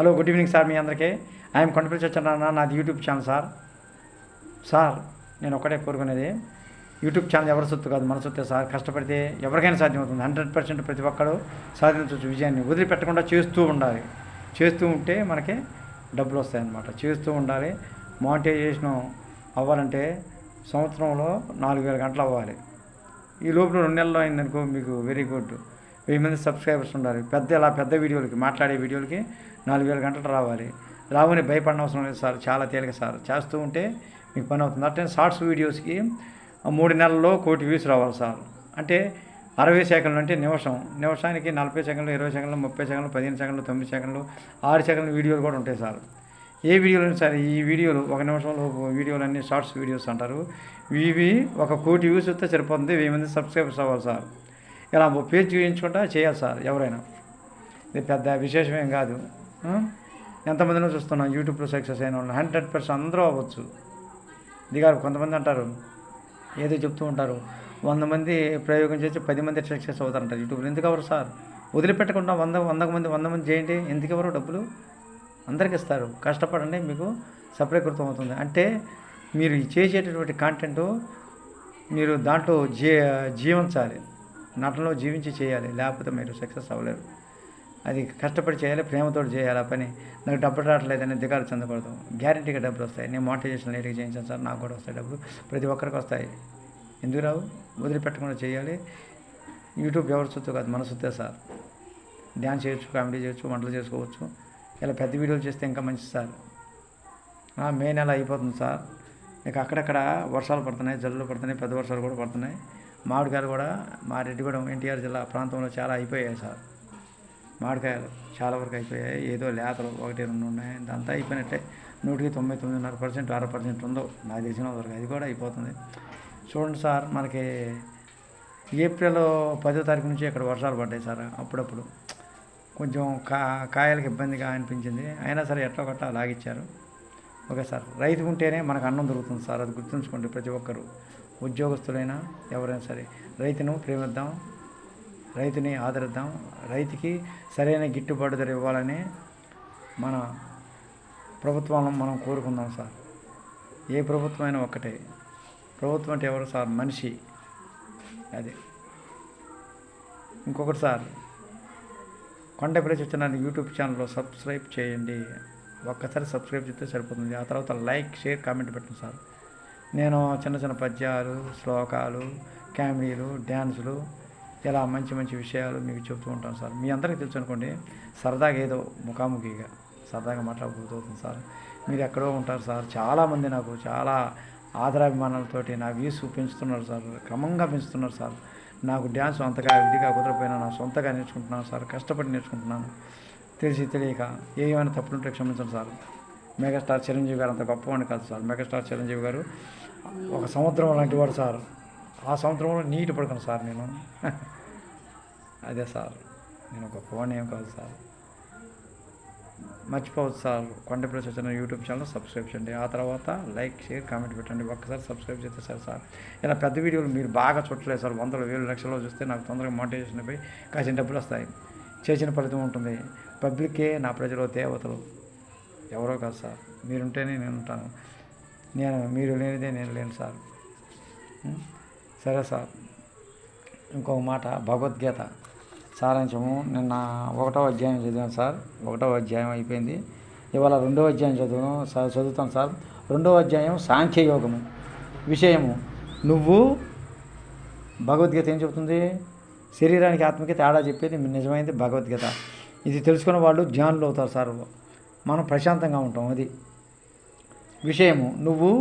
Hello, good evening sir మీ అందరికీ. I'm Kondapalli Satyanarayana, నాది YouTube channel sir నేను ఒకటే కోరుకునేది, యూట్యూబ్ ఛానల్ ఎవరి సొత్తు కాదు, మన సొత్తే సార్. కష్టపడితే ఎవరికైనా సాధ్యమవుతుంది. 100% ప్రతి ఒక్కరు సాధించవచ్చు విజయాన్ని. వదిలిపెట్టకుండా చేస్తూ ఉండాలి. చేస్తూ ఉంటే మనకి డబ్బులు వస్తాయన్నమాట. చేస్తూ ఉండాలి. మానిటైజేషన్ అవ్వాలంటే సంవత్సరంలో 4000 గంటలు అవ్వాలి. ఈ లోపల 2 నెలల్లో అయిందనుకో మీకు వెరీ గుడ్. 1000 మంది సబ్స్క్రైబర్స్ ఉండాలి. పెద్ద వీడియోలకి, మాట్లాడే వీడియోలకి 4000 గంటలు రావాలి. రావని భయపడిన అవసరం లేదు సార్. చాలా తేలిక సార్. చేస్తూ ఉంటే మీకు పని అవుతుంది. అట్లనే షార్ట్స్ వీడియోస్కి 3 నెలల్లో 1 కోటి వ్యూస్ రావాలి సార్. అంటే 60 సెకండ్లు అంటే నిమిషానికి 40 సెకండ్లు, 20 సెకండ్లు, 30 సెకండ్లు, 15 సెకండ్లు, 9 సెకండ్లు, 6 సెకండ్ల వీడియోలు కూడా ఉంటాయి సార్. ఏ వీడియోలు సార్? ఈ వీడియోలు 1 నిమిషంలో వీడియోలన్నీ షార్ట్స్ వీడియోస్ అంటారు. ఇవి 1 కోటి వ్యూస్ వస్తే సరిపోతుంది. 1000 మంది సబ్స్క్రైబర్స్ అవ్వాలి సార్. ఇలా పేజ్ చూపించుకుంటా చేయాలి సార్ ఎవరైనా. ఇది పెద్ద విశేషమేం కాదు. ఎంతమందినో చూస్తున్నాం యూట్యూబ్లో సక్సెస్ అయిన వాళ్ళు. 100% అందరూ అవ్వచ్చు. దిగారు. కొంతమంది అంటారు, ఏదో చెప్తూ ఉంటారు, 100 మంది ప్రయోగం చేసి 10 మంది సక్సెస్ అవుతారంటారు యూట్యూబ్లో. ఎందుకు ఎవరు సార్? వదిలిపెట్టకుండా 100 మంది చేయండి. ఎందుకు ఎవరు? డబ్బులు అందరికి ఇస్తారు. కష్టపడండి, మీకు సఫలీకృతం అవుతుంది. అంటే మీరు చేసేటటువంటి కంటెంట్ మీరు దాంట్లో జీవించాలి. నటనలో జీవించి చేయాలి. లేకపోతే మీరు సక్సెస్ అవ్వలేరు. అది కష్టపడి చేయాలి, ప్రేమతో చేయాలి ఆ పని. నాకు డబ్బులు రావట్లేదని దిగాలు చెందకూడదు. గ్యారంటీగా డబ్బులు వస్తాయి. నేను మోటివేషన్ లేట్గా చేయించాను సార్, నాకు కూడా వస్తాయి డబ్బులు. ప్రతి ఒక్కరికి వస్తాయి. ఎందుకు రావు? వదిలిపెట్టకుండా చేయాలి. యూట్యూబ్ ఎవరి సొత్తు కాదు, మన సొత్తే సార్. డ్యాన్స్ చేయొచ్చు, కామెడీ చేయొచ్చు, వంటలు చేసుకోవచ్చు. ఇలా పెద్ద వీడియోలు చేస్తే ఇంకా మంచిది సార్. మే నెల అయిపోతుంది సార్. ఇక అక్కడక్కడ వర్షాలు పడుతున్నాయి, జల్లులు పడుతున్నాయి, పెద్ద వర్షాలు కూడా పడుతున్నాయి. మామిడికాయలు కూడా మా రెడ్డిగూడెం ఎన్టీఆర్ జిల్లా ప్రాంతంలో చాలా అయిపోయాయి సార్. మామిడికాయలు చాలా వరకు అయిపోయాయి. ఏదో లేతలు 1-2 ఉన్నాయి. అంతా అయిపోయినట్టే. 99.9% 6% ఉందో నాకు తెలిసిన వరకు. అది కూడా అయిపోతుంది. చూడండి సార్, మనకి ఏప్రిల్ 10వ తారీఖు నుంచి ఇక్కడ వర్షాలు పడ్డాయి సార్. అప్పుడప్పుడు కొంచెం కాయలకు ఇబ్బందిగా అనిపించింది. అయినా సరే ఎట్లా గట్లా లాగిచ్చారు. Okay sir. రైతు ఉంటేనే మనకు అన్నం దొరుకుతుంది సార్. అది గుర్తుంచుకోండి ప్రతి ఒక్కరు. ఉద్యోగస్తులైనా ఎవరైనా సరే రైతును ప్రేమిద్దాం, రైతుని ఆదరిద్దాం. రైతుకి సరైన గిట్టుబాటు ధర ఇవ్వాలని మన ప్రభుత్వాలను మనం కోరుకుందాం సార్. ఏ ప్రభుత్వం అయినా ఒక్కటే. ప్రభుత్వం అంటే ఎవరు సార్? మనిషి. అదే. ఇంకొకటి సార్, కొండపల్లి సత్యనారాయణ యూట్యూబ్ ఛానల్లో సబ్స్క్రైబ్ చేయండి. ఒక్కసారి సబ్స్క్రైబ్ చేస్తే సరిపోతుంది. ఆ తర్వాత లైక్, షేర్, కామెంట్ పెట్టండి సార్. నేను చిన్న పద్యాలు, శ్లోకాలు, కామెడీలు, డ్యాన్సులు, ఇలా మంచి విషయాలు మీకు చెప్తూ ఉంటాను సార్. మీ అందరికీ తెలుసు అనుకోండి. సరదాగా ఏదో ముఖాముఖిగా సరదాగా మాట్లాడబోతుంది సార్. మీరు ఎక్కడో ఉంటారు సార్. చాలామంది నాకు చాలా ఆదరాభిమానాలతోటి నా వ్యూస్ పెంచుతున్నారు సార్. క్రమంగా పెంచుతున్నారు సార్. నాకు డ్యాన్స్ అంతగా విధిగా కుదరపోయినా నా సొంతగా నేర్చుకుంటున్నాను సార్. కష్టపడి నేర్చుకుంటున్నాను. తెలియక ఏమైనా తప్పులుంటే క్షమించండి సార్. మెగాస్టార్ చిరంజీవి గారు అంత గొప్పవాడిని కాదు సార్. మెగాస్టార్ చిరంజీవి గారు ఒక సముద్రం లాంటి వాడు సార్. ఆ సముద్రంలో నీటి పడకను సార్ నేను. అదే సార్, నేను గొప్పవాడిని ఏం కాదు సార్. మర్చిపోవచ్చు sir. Kondapalli Satyanarayana YouTube channel subscribe చేయండి. ఆ తర్వాత లైక్, షేర్, కామెంట్ పెట్టండి. ఒక్కసారి సబ్స్క్రైబ్ చేస్తే సార్. ఇలా పెద్ద వీడియోలు మీరు బాగా చూడలేదు సార్. 100,000 లక్షల్లో చూస్తే నాకు తొందరగా మోటివేషన్ అయిపోయి కాసిన డబ్బులు వస్తాయి. చేసిన ఫలితం ఉంటుంది. పబ్లిక్కే నా ప్రజలు దేవతలు. ఎవరో కాదు సార్. మీరుంటేనే నేను ఉంటాను. మీరు లేనిదే నేను లేను సార్. సరే సార్. ఇంకొక మాట, భగవద్గీత సారాంశము. నిన్న 1వ అధ్యాయం చదివాను సార్. 1వ అధ్యాయం అయిపోయింది. ఇవాళ 2వ అధ్యాయం చదువుతాను సార్. 2వ అధ్యాయం సాంఖ్యయోగము విషయము. నువ్వు భగవద్గీత ఏం చెబుతుంది? శరీరానికి ఆత్మకి తేడా చెప్పేది నిజమైనది భగవద్గీత. ఇది తెలుసుకున్న వాళ్ళు జ్ఞానులు అవుతారు సార్. మనం ప్రశాంతంగా ఉంటాం. అది విషయము. నువ్వు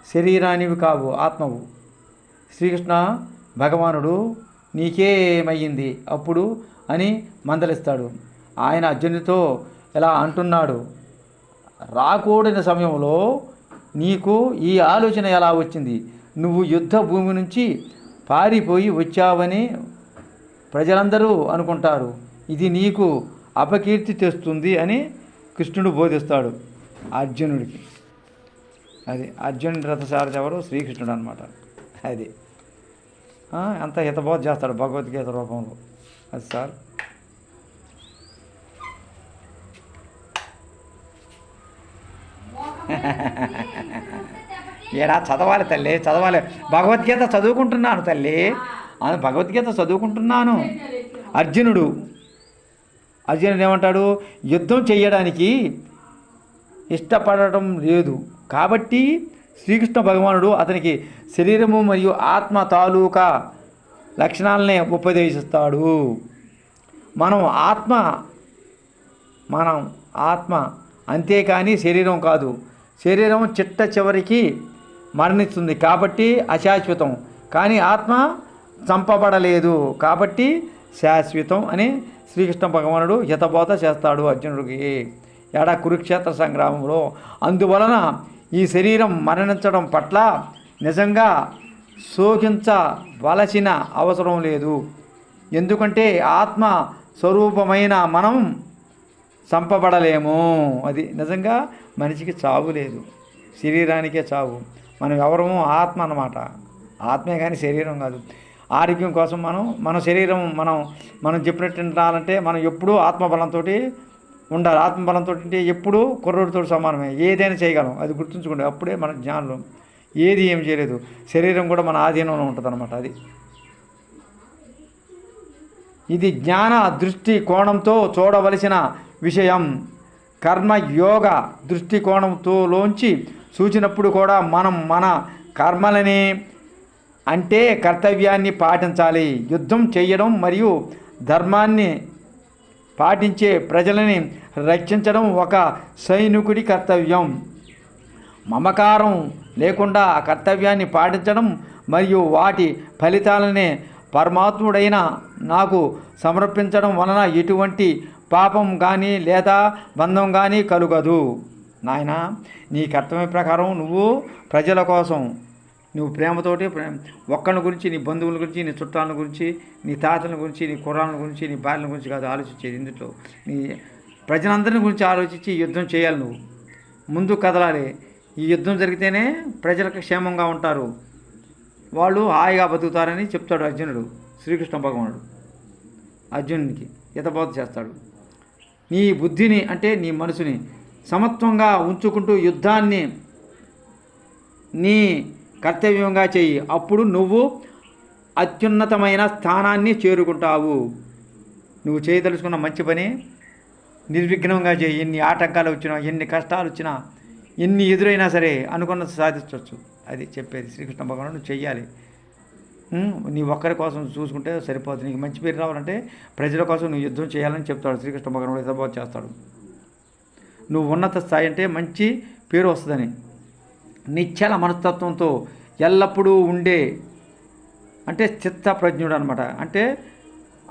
శరీరానివి కావు, ఆత్మవు. శ్రీకృష్ణ భగవానుడు నీకేమయ్యింది అప్పుడు అని మందలిస్తాడు. ఆయన అర్జునుడితో ఇలా అంటున్నాడు, రాకూడని సమయంలో నీకు ఈ ఆలోచన ఎలా వచ్చింది? నువ్వు యుద్ధ భూమి నుంచి పారిపోయి వచ్చావని ప్రజలందరూ అనుకుంటారు. ఇది నీకు అపకీర్తి తెస్తుంది అని కృష్ణుడు బోధిస్తాడు అర్జునుడికి. అది అర్జునుడి రథసారథి ఎవరు? శ్రీకృష్ణుడు అనమాట. అది అంత హితబోధ చేస్తాడు భగవద్గీత రూపంలో. అది సార్. ఏడా చదవాలి తల్లి, చదవాలి. భగవద్గీత చదువుకుంటున్నాను తల్లి, భగవద్గీత చదువుకుంటున్నాను. అర్జునుడు ఏమంటాడు? యుద్ధం చేయడానికి ఇష్టపడటం లేదు కాబట్టి శ్రీకృష్ణ భగవానుడు అతనికి శరీరము మరియు ఆత్మ తాలూకా లక్షణాలనే ఉపదేశిస్తాడు. మనం ఆత్మ అంతేకాని శరీరం కాదు. శరీరం చిట్ట చివరికి మరణిస్తుంది కాబట్టి అశాశ్వతం, కానీ ఆత్మ చంపబడలేదు కాబట్టి శాశ్వతం అని శ్రీకృష్ణ భగవానుడు హితబోధ చేస్తాడు అర్జునుడికి కురుక్షేత్ర సంగ్రామంలో. అందువలన ఈ శరీరం మరణించడం పట్ల నిజంగా శోకించవలసిన అవసరం లేదు. ఎందుకంటే ఆత్మ స్వరూపమైన మనం చంపబడలేము. అది నిజంగా మనిషికి చావు లేదు, శరీరానికే చావు. మనం ఎవరము ఆత్మ అన్నమాట, ఆత్మే కానీ శరీరం కాదు. ఆరోగ్యం కోసం మన శరీరం మనం చెప్పినట్టు ఉండాలంటే మనం ఎప్పుడూ ఆత్మబలంతో ఉండాలి. ఆత్మబలంతో అంటే ఎప్పుడూ కుర్రోడితో సమానమే, ఏదైనా చేయగలం. అది గుర్తుంచుకోండి. అప్పుడే మన జ్ఞానం ఏది ఏం చేయలేదు. శరీరం కూడా మన ఆధీనంలో ఉంటుంది అన్నమాట. ఇది జ్ఞాన దృష్టి కోణంతో చూడవలసిన విషయం. కర్మయోగ దృష్టికోణంతోలోంచి చూసినప్పుడు కూడా మనం మన కర్మలని అంటే కర్తవ్యాన్ని పాటించాలి. యుద్ధం చేయడం మరియు ధర్మాన్ని పాటించే ప్రజలని రక్షించడం ఒక సైనికుడి కర్తవ్యం. మమకారం లేకుండా ఆ కర్తవ్యాన్ని పాటించడం మరియు వాటి ఫలితాలనే పరమాత్ముడైన నాకు సమర్పించడం వలన ఎటువంటి పాపం కానీ లేదా బంధం కానీ కలుగదు. నాయన, నీ కర్తవ్య ప్రకారం నువ్వు ప్రజల కోసం నువ్వు ప్రేమతోటి ఒక్కళ్ళ గురించి, నీ బంధువుల గురించి, నీ చుట్టాల గురించి, నీ తాతల గురించి, నీ కుర్రాళ్ళ గురించి, నీ భార్యల గురించి కాదు ఆలోచించేది. ఇందులో నీ ప్రజలందరిని గురించి ఆలోచించి యుద్ధం చేయాలి. నువ్వు ముందు కదలాలి. ఈ యుద్ధం జరిగితేనే ప్రజలకు క్షేమంగా ఉంటారు, వాళ్ళు హాయిగా బతుకుతారని చెప్తాడు అర్జునుడు. శ్రీకృష్ణ భగవానుడు అర్జునునికి హితబోధ చేస్తాడు. నీ బుద్ధిని అంటే నీ మనసుని సమత్వంగా ఉంచుకుంటూ యుద్ధాన్ని నీ కర్తవ్యంగా చెయ్యి. అప్పుడు నువ్వు అత్యున్నతమైన స్థానాన్ని చేరుకుంటావు. నువ్వు చేయదలుచుకున్న మంచి పని నిర్విఘ్నంగా చేయి. ఎన్ని ఆటంకాలు వచ్చినా, ఎన్ని కష్టాలు వచ్చినా, ఎన్ని ఎదురైనా సరే అనుకున్నది సాధించవచ్చు. అది చెప్పేది శ్రీకృష్ణ భగవానుడు. నువ్వు చెయ్యాలి. నీ ఒక్కరి కోసం చూసుకుంటే సరిపోతుంది. నీకు మంచి పేరు రావాలంటే ప్రజల కోసం నువ్వు యుద్ధం చేయాలని చెప్తాడు శ్రీకృష్ణ భగవానుడు. హితబోధ చేస్తాడు. నువ్వు ఉన్నత స్థాయి అంటే మంచి పేరు వస్తుందని. నిశ్చల మనస్తత్వంతో ఎల్లప్పుడూ ఉండే అంటే చిత్తప్రజ్ఞుడు అనమాట. అంటే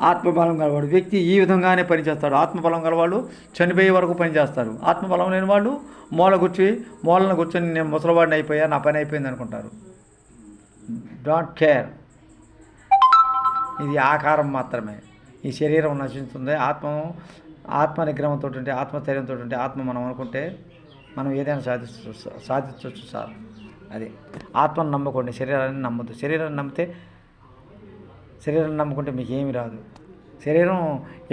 ఆత్మబలం గలవాడు వ్యక్తి ఈ విధంగానే పనిచేస్తాడు. ఆత్మబలం గలవాళ్ళు చనిపోయే వరకు పనిచేస్తారు. ఆత్మబలం లేని వాళ్ళు మూలను కూర్చొని నేను ముసలివాడిని అయిపోయా, నా పని అయిపోయింది అనుకుంటారు. Don't care. ఇది ఆకారం మాత్రమే. ఈ శరీరం నశిస్తుంది. ఆత్మ నిగ్రహంతో ఉంటే, ఆత్మస్థైర్యంతో ఉంటే, ఆత్మ మనం అనుకుంటే మనం ఏదైనా సాధించవచ్చు సార్. అది ఆత్మను నమ్ముకోండి, శరీరాన్ని నమ్మద్దు. శరీరాన్ని నమ్ముకుంటే మీకు ఏమి రాదు. శరీరం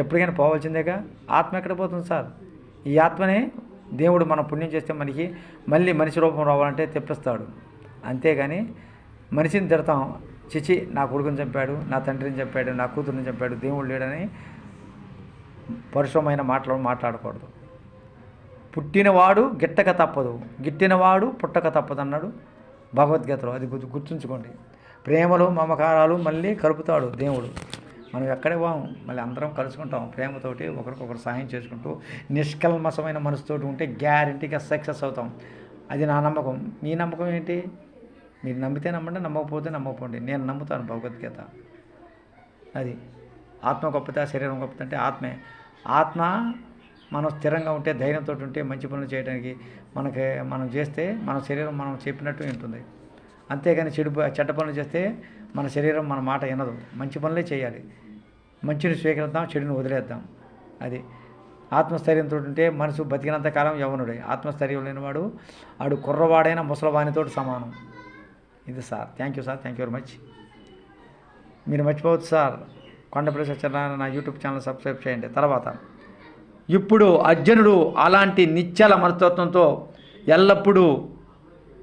ఎప్పటికైనా పోవాల్సిందేగా. ఆత్మ ఎక్కడ పోతుంది సార్? ఈ ఆత్మనే దేవుడు మనం పుణ్యం చేస్తే మనకి మళ్ళీ మనిషి రూపం రావాలంటే తెప్పిస్తాడు. అంతేగాని మనిషిని తిడతాం, చిచి నా కొడుకుని చంపాడు, నా తండ్రిని చంపాడు, నా కూతురిని చంపాడు, దేవుడు లేడని పరుషమైన మాటలు మాట్లాడకూడదు. పుట్టినవాడు గిట్టక తప్పదు, గిట్టినవాడు పుట్టక తప్పదు అన్నాడు భగవద్గీతలో. అది గుర్తుంచుకోండి. ప్రేమలు మమకారాలు మళ్ళీ కలుపుతాడు దేవుడు. మనం ఎక్కడే పోము, మళ్ళీ అందరం కలుసుకుంటాం. ప్రేమతోటి ఒకరికొకరు సహాయం చేసుకుంటూ నిష్కల్మషమైన మనసుతోటి ఉంటే గ్యారెంటీగా సక్సెస్ అవుతాం. అది నా నమ్మకం. మీ నమ్మకం ఏంటి? మీరు నమ్మితే నమ్మండి, నమ్మకపోతే నమ్మకపోండి. నేను నమ్ముతాను భగవద్గీత. అది ఆత్మ గొప్పత, శరీరం గొప్పత అంటే ఆత్మే. ఆత్మ మనం స్థిరంగా ఉంటే, ధైర్యంతో ఉంటే మంచి పనులు చేయడానికి మనం చేస్తే మన శరీరం మనం చెప్పినట్టు ఉంటుంది. అంతేగాని చెడ్డ పనులు చేస్తే మన శరీరం మన మాట వినదు. మంచి పనులే చేయాలి. మంచిని స్వీకరిద్దాం, చెడుని వదిలేద్దాం. అది ఆత్మస్థైర్యంతో ఉంటే మనసు బతికినంత కాలం యవ్వనుడే. ఆత్మస్థైర్యం లేనివాడు ఆడు కుర్రవాడైన ముసలవానితో సమానం. ఇది sir. Thank you sir. Thank you very much. మీరు మర్చిపోవచ్చు సార్, కొండపల్లి సత్యనారాయణ నా యూట్యూబ్ ఛానల్ సబ్స్క్రైబ్ చేయండి. తర్వాత ఇప్పుడు అర్జునుడు అలాంటి నిశ్చల మనస్తత్వంతో ఎల్లప్పుడూ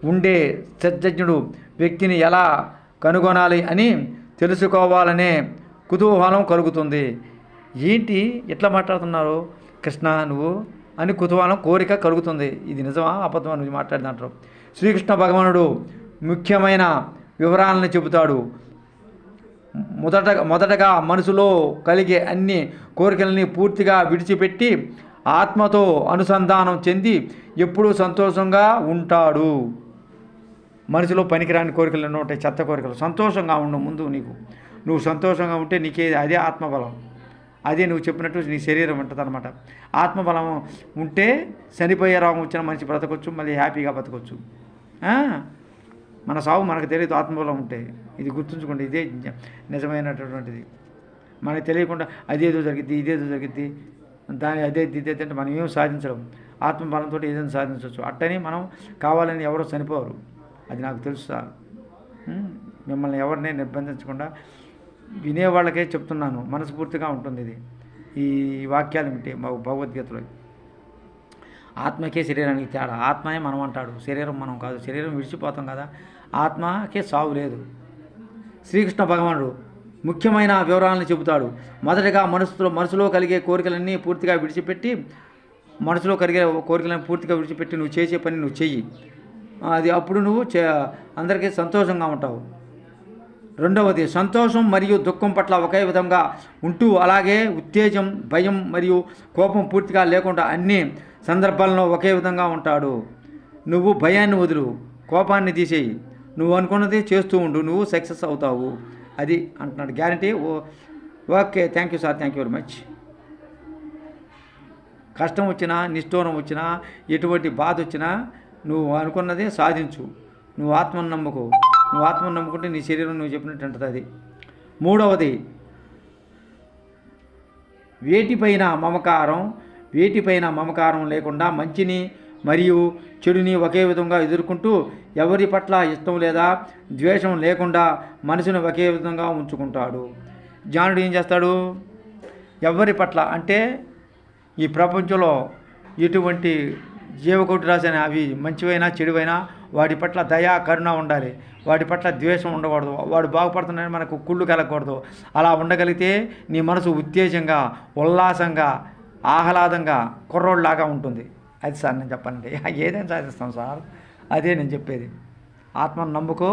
ఉండే సజ్జనుడు వ్యక్తిని ఎలా కనుగొనాలి అని తెలుసుకోవాలనే కుతూహలం కలుగుతుంది. ఏంటి ఇట్లా మాట్లాడుతున్నారు కృష్ణ నువ్వు అని కుతూహలం కోరిక కలుగుతుంది. ఇది నిజమా అబద్ధమా నువ్వు మాట్లాడినంటారు. శ్రీకృష్ణ భగవానుడు ముఖ్యమైన వివరాలను చెబుతాడు. మొదటగా మనసులో కలిగే అన్ని కోరికలని పూర్తిగా విడిచిపెట్టి ఆత్మతో అనుసంధానం చెంది ఎప్పుడూ సంతోషంగా ఉంటాడు. మనసులో పనికిరాని కోరికలు ఎన్నో ఉంటాయి, చెత్త కోరికలు. సంతోషంగా ఉండు ముందు. నువ్వు సంతోషంగా ఉంటే నీకే అదే ఆత్మబలం. అదే నువ్వు చెప్పినట్టు నీ శరీరం ఉంటుంది అనమాట. ఆత్మబలం ఉంటే చనిపోయే రోగం వచ్చిన మనిషి బ్రతకొచ్చు, మళ్ళీ హ్యాపీగా బతకొచ్చు. మన సాగు మనకు తెలియదు ఆత్మబలం ఉంటే. ఇది గుర్తుంచుకోండి, ఇదే నిజమైనటువంటిది. మనకు తెలియకుండా అదేదో జరిగిద్ది ఇదేదో జరిగిద్ది దాని అదే ఇదే అంటే మనం ఏం సాధించడం. ఆత్మబలంతో ఏదైనా సాధించవచ్చు. అట్టని మనం కావాలని ఎవరో చనిపోరు, అది నాకు తెలుసు సార్. మిమ్మల్ని ఎవరిని నిర్బంధించకుండా వినేవాళ్ళకే చెప్తున్నాను. మనస్ఫూర్తిగా ఉంటుంది ఇది. ఈ వాక్యాలు వింటే భగవద్గీతలో ఆత్మకే శరీరానికి తేడా. ఆత్మయే మనం అంటాడు, శరీరం మనం కాదు. శరీరం విడిచిపోతాం కదా, ఆత్మకే సావు లేదు. శ్రీకృష్ణ భగవానుడు ముఖ్యమైన వివరాలను చెబుతాడు. మొదటగా మనసులో కలిగే కోరికలన్నీ పూర్తిగా విడిచిపెట్టి నువ్వు చేసే పని నువ్వు చెయ్యి. అది అప్పుడు నువ్వు అందరికీ సంతోషంగా ఉంటావు. రెండవది, సంతోషం మరియు దుఃఖం పట్ల ఒకే విధంగా ఉంటూ అలాగే ఉత్తేజం, భయం మరియు కోపం పూర్తిగా లేకుండా అన్ని సందర్భాల్లో ఒకే విధంగా ఉంటాడు. నువ్వు భయాన్ని వదులు, కోపాన్ని తీసేయి, నువ్వు అనుకున్నది చేస్తూ ఉండు, నువ్వు సక్సెస్ అవుతావు. అది అంటున్నాడు, guarantee. Okay, thank you sir, thank you very much. కష్టం వచ్చినా, నిష్ఠూరం వచ్చినా, ఎటువంటి బాధ వచ్చినా నువ్వు అనుకున్నదే సాధించు. నువ్వు ఆత్మను నమ్ముకో. నువ్వు ఆత్మను నమ్ముకుంటే నీ శరీరం నువ్వు చెప్పినట్టు ఉంటుంది. అది మూడవది, వేటిపైన మమకారం లేకుండా మంచిని మరియు చెడుని ఒకే విధంగా ఎదుర్కొంటూ ఎవరి పట్ల ఇష్టం లేదా ద్వేషం లేకుండా మనసును ఒకే విధంగా ఉంచుకుంటాడు. జ్ఞానుడు ఏం చేస్తాడు? ఎవరి పట్ల అంటే ఈ ప్రపంచంలో ఎటువంటి జీవకోటి రాసిన అవి మంచివైనా చెడువైనా వాటి పట్ల దయా కరుణ ఉండాలి. వాటి పట్ల ద్వేషం ఉండకూడదు. వాడు బాగుపడుతున్నాడని మనకు కుళ్ళు కలగకూడదు. అలా ఉండగలిగితే నీ మనసు ఉత్తేజంగా, ఉల్లాసంగా, ఆహ్లాదంగా, కుర్రోళ్ళలాగా ఉంటుంది. అది సార్ నేను చెప్పాలంటే ఏదైనా సాధిస్తాం సార్. అదే నేను చెప్పేది. ఆత్మను నమ్ముకో.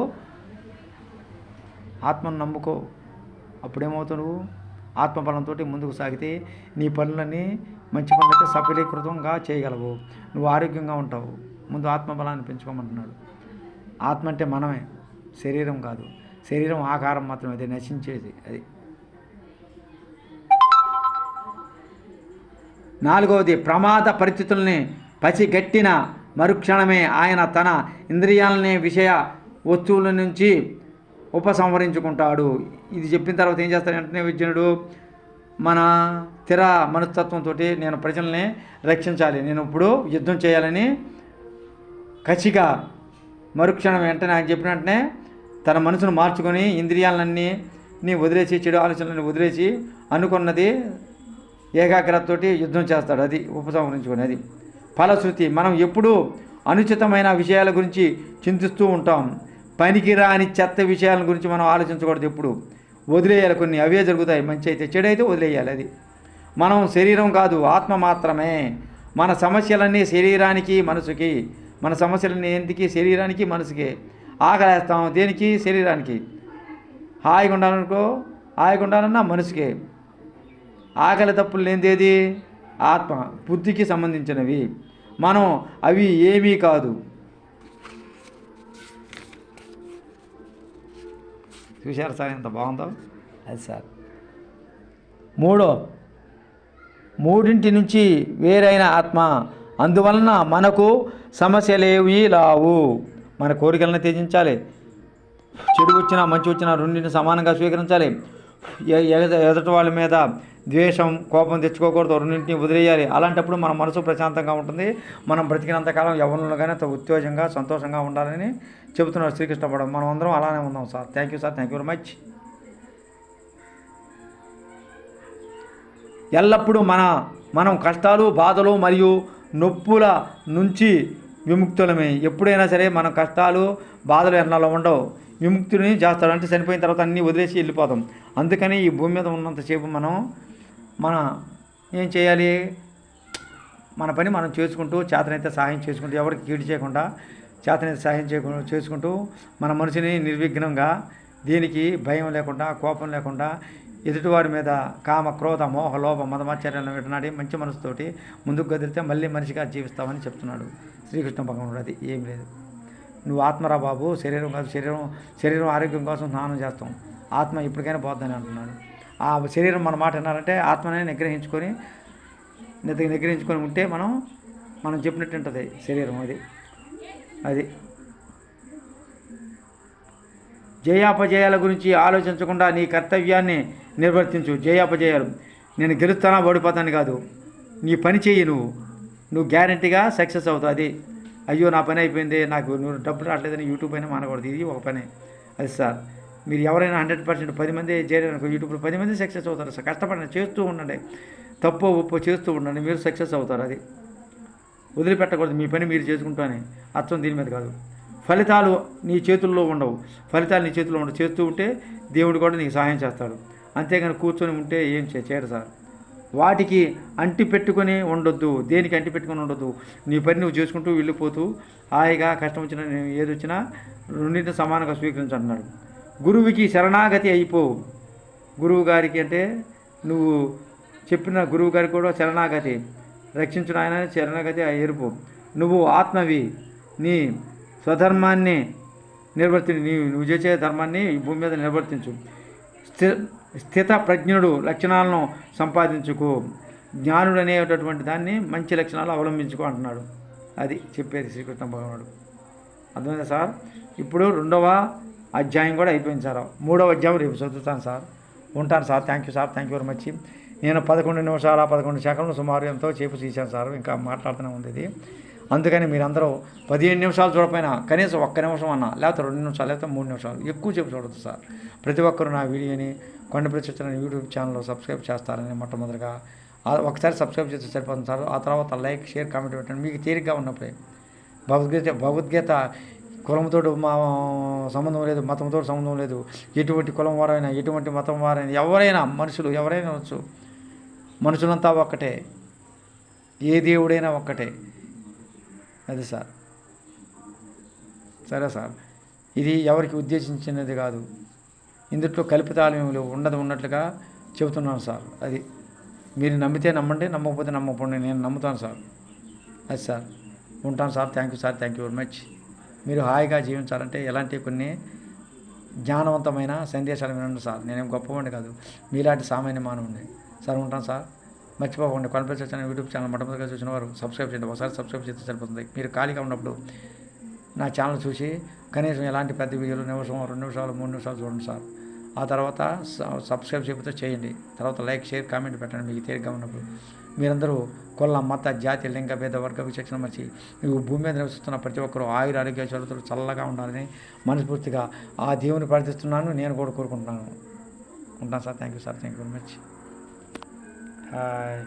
అప్పుడేమవుతావు? నువ్వు ఆత్మబలంతో ముందుకు సాగితే నీ పనులన్నీ మంచి పనులైతే సఫలీకృతంగా చేయగలవు. నువ్వు ఆరోగ్యంగా ఉంటావు. ముందు ఆత్మబలాన్ని పెంచుకోమంటున్నాడు. ఆత్మ అంటే మనమే, శరీరం కాదు. శరీరం ఆకారం మాత్రమే, అది నశించేది. అది నాలుగవది, ప్రమాద పరిస్థితుల్ని పసిగట్టిన మరుక్షణమే ఆయన తన ఇంద్రియాలని విషయ వస్తువుల నుంచి ఉపసంహరించుకుంటాడు. ఇది చెప్పిన తర్వాత ఏం చేస్తాడంటే విజ్ఞుడు మన స్థిర మనస్తత్వంతో నేను ప్రజల్ని రక్షించాలి, నేను ఇప్పుడు యుద్ధం చేయాలని కసిగా మరుక్షణం వెంటనే ఆయన చెప్పిన వెంటనే తన మనసును మార్చుకొని ఇంద్రియాలన్నీ వదిలేసి, చెడు ఆలోచనలను వదిలేసి అనుకున్నది ఏకాగ్రతతోటి యుద్ధం చేస్తాడు. అది ఉపసంహరించుకొని. అది ఫలశ్రుతి. మనం ఎప్పుడూ అనుచితమైన విషయాల గురించి చింతిస్తూ ఉంటాం. పనికిరాని చెత్త విషయాల గురించి మనం ఆలోచించకూడదు. ఎప్పుడు వదిలేయాలి. కొన్ని అవే జరుగుతాయి. మంచి అయితే చెడు అయితే వదిలేయాలి. అది మనం శరీరం కాదు, ఆత్మ మాత్రమే. మన సమస్యలన్నీ శరీరానికి మనసుకి. మన సమస్యలన్నీ ఎందుకు? శరీరానికి మనసుకి. ఆకలేస్తాం దేనికి? శరీరానికి. హాయిగా ఉండాలన్నా మనసుకే. ఆకలి తప్పులు లేనిదేది? ఆత్మ. బుద్ధికి సంబంధించినవి. మనం అవి ఏమీ కాదు. చూశారు సార్ ఎంత బాగుందో? అది సార్. మూడింటి నుంచి వేరైన ఆత్మ. అందువలన మనకు సమస్యలేవి రావు. మన కోరికలను త్యజించాలి. చెడు వచ్చినా మంచి వచ్చినా రెండింటిని సమానంగా స్వీకరించాలి. ఎదుటి వాళ్ళ మీద ద్వేషం, కోపం తెచ్చుకోకూడదు. రెండింటిని వదిలేయాలి. అలాంటప్పుడు మన మనసు ప్రశాంతంగా ఉంటుంది. మనం బ్రతికినంతకాలం ఎవరిలో కానీ ఉత్తేజంగా, సంతోషంగా ఉండాలని చెబుతున్నారు శ్రీకృష్ణ పడం. మనం అందరం అలానే ఉన్నాం sir. Thank you sir, thank you very much. ఎల్లప్పుడూ మనం కష్టాలు, బాధలు మరియు నొప్పుల నుంచి విముక్తులమే. ఎప్పుడైనా సరే మన కష్టాలు బాధలు ఎన్నాలో ఉండవు. విముక్తిని చేస్తాడు. అంటే చనిపోయిన తర్వాత అన్నీ వదిలేసి వెళ్ళిపోతాం. అందుకని ఈ భూమి మీద ఉన్నంతసేపు మన ఏం చేయాలి, మన పని మనం చేసుకుంటూ చేతనైతే సహాయం చేసుకుంటూ ఎవరికి కీడు చేయకుండా చేతనైతే సహాయం చేసుకుంటూ మన మనసుని నిర్విఘ్నంగా దేనికి భయం లేకుండా కోపం లేకుండా ఎదుటివారి మీద కామ క్రోధ మోహ లోభ మదమాచార్యాలను విటనాడి మంచి మనసుతోటి ముందుకు కదిలితే మళ్ళీ మనిషిగా జీవిస్తామని చెప్తున్నాడు శ్రీకృష్ణ భగవానుడు. అది ఏం లేదు. నువ్వు ఆత్మరా బాబు, శరీరం కాదు. శరీరం ఆరోగ్యం కోసం స్నానం చేస్తాం, ఆత్మ ఇప్పటికైనా పోద్దని అంటున్నాడు. ఆ శరీరం మన మాట వినాలంటే ఆత్మనే నిగ్రహించుకొని ఉంటే మనం చెప్పినట్టు ఉంటుంది శరీరం. అది జయాపజయాల గురించి ఆలోచించకుండా నీ కర్తవ్యాన్ని నిర్వర్తించు. జయాపజయాలు నేను గెలుస్తానా ఓడిపోతాను కాదు, నీ పని చెయ్యి. నువ్వు గ్యారంటీగా సక్సెస్ అవుతావు. అది అయ్యో నా పని అయిపోయింది, నాకు నువ్వు డబ్బులు రావట్లేదని యూట్యూబ్ అయినా మానకూడదు. ఇది ఒక పని. అది సార్, మీరు ఎవరైనా 100% 10 మంది చేరారనుకో యూట్యూబ్లో 10 మంది సక్సెస్ అవుతారు సార్. కష్టపడండి, చేస్తూ ఉండండి, తప్పో ఒప్పో చేస్తూ ఉండండి, మీరు సక్సెస్ అవుతారు. అది వదిలిపెట్టకూడదు. మీ పని మీరు చేసుకుంటానే, అర్థం దీని మీద కాదు. ఫలితాలు నీ చేతుల్లో ఉండవు. చేస్తూ ఉంటే దేవుడు కూడా నీకు సహాయం చేస్తాడు. అంతేగాని కూర్చొని ఉంటే ఏం చేయరు సార్. వాటికి అంటి పెట్టుకొని ఉండొద్దు. దేనికి అంటి పెట్టుకొని ఉండొద్దు. నీ పని నువ్వు చేసుకుంటూ వెళ్ళిపోతూ హాయిగా కష్టం వచ్చినా ఏది వచ్చినా రెండింటిని సమానంగా స్వీకరించంటున్నాడు. గురువుకి శరణాగతి అయిపో. గురువు గారికి అంటే నువ్వు చెప్పిన గురువు గారికి కూడా శరణాగతి, రక్షించిన ఆయన శరణాగతి ఎరుపు. నువ్వు ఆత్మవి, నీ స్వధర్మాన్ని నువ్వు చేసే ధర్మాన్ని ఈ భూమి మీద నిర్వర్తించు. స్థిత ప్రజ్ఞుడు లక్షణాలను సంపాదించుకో. జ్ఞానుడు అనేటటువంటి దాన్ని మంచి లక్షణాలు అవలంబించుకో అంటున్నాడు. అది చెప్పేది శ్రీకృష్ణ భగవానుడు. అర్థమైందా సార్? ఇప్పుడు 2వ అధ్యాయం కూడా అయిపోయింది సార్. 3వ అధ్యాయం రేపు చదువుతాను సార్. ఉంటాను sir. Thank you sir. Thank you very much. నేను 11 నిమిషాల 11 సెకండ్లు సుమారు ఎంతో చేపు తీశాను సార్. ఇంకా మాట్లాడుతూనే ఉంది ఇది. అందుకని మీరందరూ 15 నిమిషాలు చూడకపోయినా కనీసం 1 నిమిషం అన్నా, లేకపోతే 2 నిమిషాలు, లేకపోతే 3 నిమిషాలు ఎక్కువ చెప్పు చూడొద్దు సార్. ప్రతి ఒక్కరు నా వీడియోని కొండపల్లి సత్యనారాయణ యూట్యూబ్ ఛానల్లో సబ్స్క్రైబ్ చేస్తారని మొట్టమొదటిగా ఒకసారి సబ్స్క్రైబ్ చేస్తే సరిపోతుంది సార్. ఆ తర్వాత లైక్, షేర్, కామెంట్ పెట్టండి మీకు తీరిగ్గా ఉన్నప్పుడే. భగవద్గీత కులంతో మా సంబంధం లేదు, మతంతో సంబంధం లేదు. ఎటువంటి కులం వారైనా, ఎటువంటి మతం వారైనా, ఎవరైనా మనుషులు ఎవరైనా వచ్చు, మనుషులంతా ఒక్కటే, ఏ దేవుడైనా ఒక్కటే. అది సార్. సరే సార్, ఇది ఎవరికి ఉద్దేశించినది కాదు. ఇందులో కల్పితాలు ఏమి లేవు, ఉన్నట్లుగా చెబుతున్నాను సార్. అది మీరు నమ్మితే నమ్మండి, నమ్మకపోతే నమ్మకపోండి. నేను నమ్ముతాను సార్. అది సార్. ఉంటాను sir. Thank you sir. Thank you very much. మీరు హాయిగా జీవించాలంటే ఎలాంటి కొన్ని జ్ఞానవంతమైన సందేశాలు వినండి సార్. నేనేం గొప్పవాడిని కాదు, మీలాంటి సామాన్య మానవుడిని సార్. ఉంటాను సార్. మర్చిపోకండి, కొండపల్లి సత్యనారాయణ యూట్యూబ్ ఛానల్ మొట్టమొదటిగా చూసిన వారు సబ్స్క్రైబ్ చేయండి. ఒకసారి సబ్స్క్రైబ్ చేస్తే సరిపోతుంది. మీరు ఖాళీగా ఉన్నప్పుడు నా ఛానల్ చూసి కనీసం ఎలాంటి పెద్ద వీడియోలు నిమిషం, 2 నిమిషాలు, 3 నిమిషాలు చూడండి సార్. ఆ తర్వాత సబ్స్క్రైబ్ చేయకపోతే చేయండి. తర్వాత లైక్, షేర్, కామెంట్ పెట్టండి మీకు తేలిగ్గా ఉన్నప్పుడు. మీరందరూ కుల, మత, జాతి, లింగ భేద, వర్గ విచక్షణ మర్చి నువ్వు భూమి మీద నివసిస్తున్న ప్రతి ఒక్కరూ ఆయుర ఆరోగ్య చదువుతులు చల్లగా ఉండాలని మనస్ఫూర్తిగా ఆ దేవుని ప్రార్థిస్తున్నాను. నేను కూడా కోరుకుంటున్నాను. ఉంటాను sir. Thank you sir. Thank you very much. Hi.